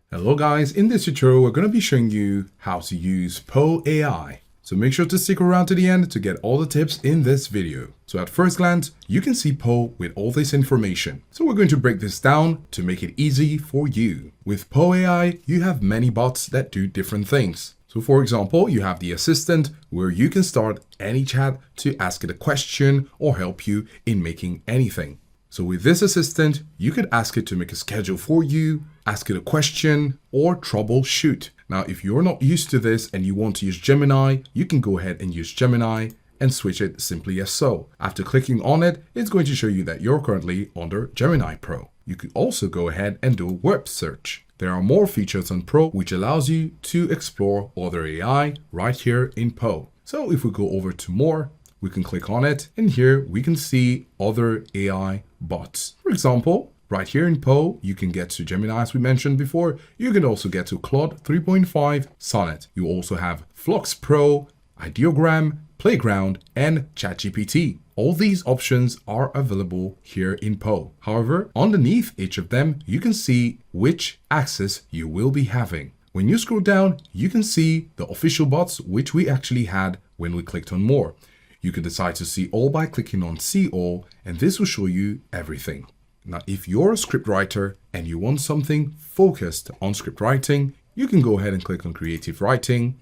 Hello guys, in this tutorial we're going to be showing you how to use Poe AI. So make sure to stick around to the end to get all the tips in this video. So at first glance, you can see Poe with all this information. So we're going to break this down to make it easy for you. With Poe AI, you have many bots that do different things. So for example, you have the assistant where you can start any chat to ask it a question or help you in making anything. So with this assistant, you could ask it to make a schedule for you, ask it a question, or troubleshoot. Now, if you're not used to this and you want to use Gemini, you can go ahead and use Gemini and switch it simply as so. After clicking on it, it's going to show you that you're currently under Gemini Pro. You could also go ahead and do a web search. There are more features on Pro which allows you to explore other AI right here in Poe. So if we go over to more, we can click on it, and here we can see other AI bots. For example, right here in Poe, you can get to Gemini as we mentioned before. You can also get to Claude 3.5 Sonnet. You also have Flux Pro, Ideogram, Playground, and ChatGPT. All these options are available here in Poe. However, underneath each of them, you can see which access you will be having. When you scroll down, you can see the official bots, which we actually had when we clicked on more. You can decide to see all by clicking on see all, and this will show you everything. Now, if you're a script writer and you want something focused on script writing, you can go ahead and click on creative writing.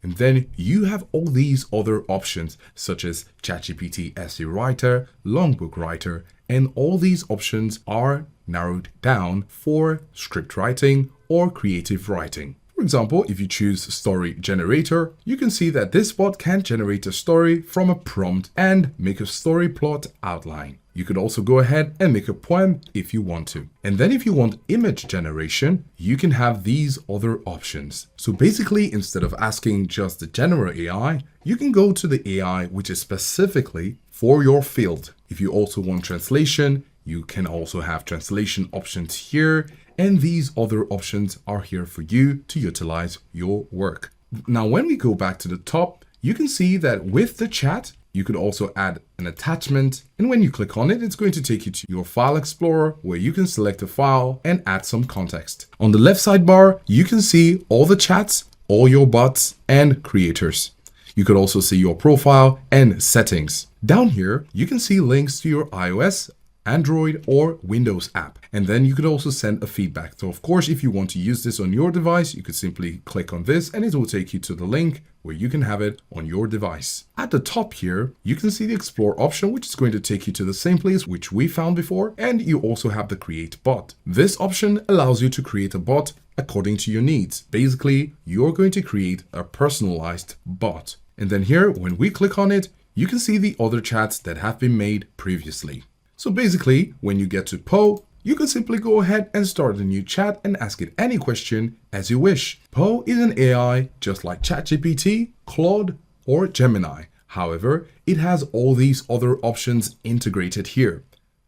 And then you have all these other options such as ChatGPT essay writer, longbook writer, and all these options are narrowed down for script writing or creative writing. For example, if you choose story generator, you can see that this bot can generate a story from a prompt and make a story plot outline. You could also go ahead and make a poem if you want to. And then if you want image generation, you can have these other options. So basically, instead of asking just the general AI, you can go to the AI which is specifically for your field. If you also want translation, you can also have translation options here. And these other options are here for you to utilize your work. Now, when we go back to the top, you can see that with the chat, you could also add an attachment. And when you click on it, it's going to take you to your file explorer where you can select a file and add some context. On the left sidebar, you can see all the chats, all your bots and creators. You could also see your profile and settings. Down here, you can see links to your iOS, Android or Windows app. And then you could also send a feedback. So of course, if you want to use this on your device, you could simply click on this and it will take you to the link where you can have it on your device. At the top here, you can see the explore option, which is going to take you to the same place which we found before. And you also have the create bot. This option allows you to create a bot according to your needs. Basically, you're going to create a personalized bot. And then here, when we click on it, you can see the other chats that have been made previously. So basically, when you get to Poe, you can simply go ahead and start a new chat and ask it any question as you wish. Poe is an AI just like ChatGPT, Claude, or Gemini. However, it has all these other options integrated here.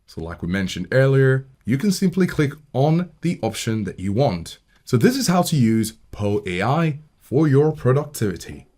So like we mentioned earlier, you can simply click on the option that you want. So this is how to use Poe AI for your productivity.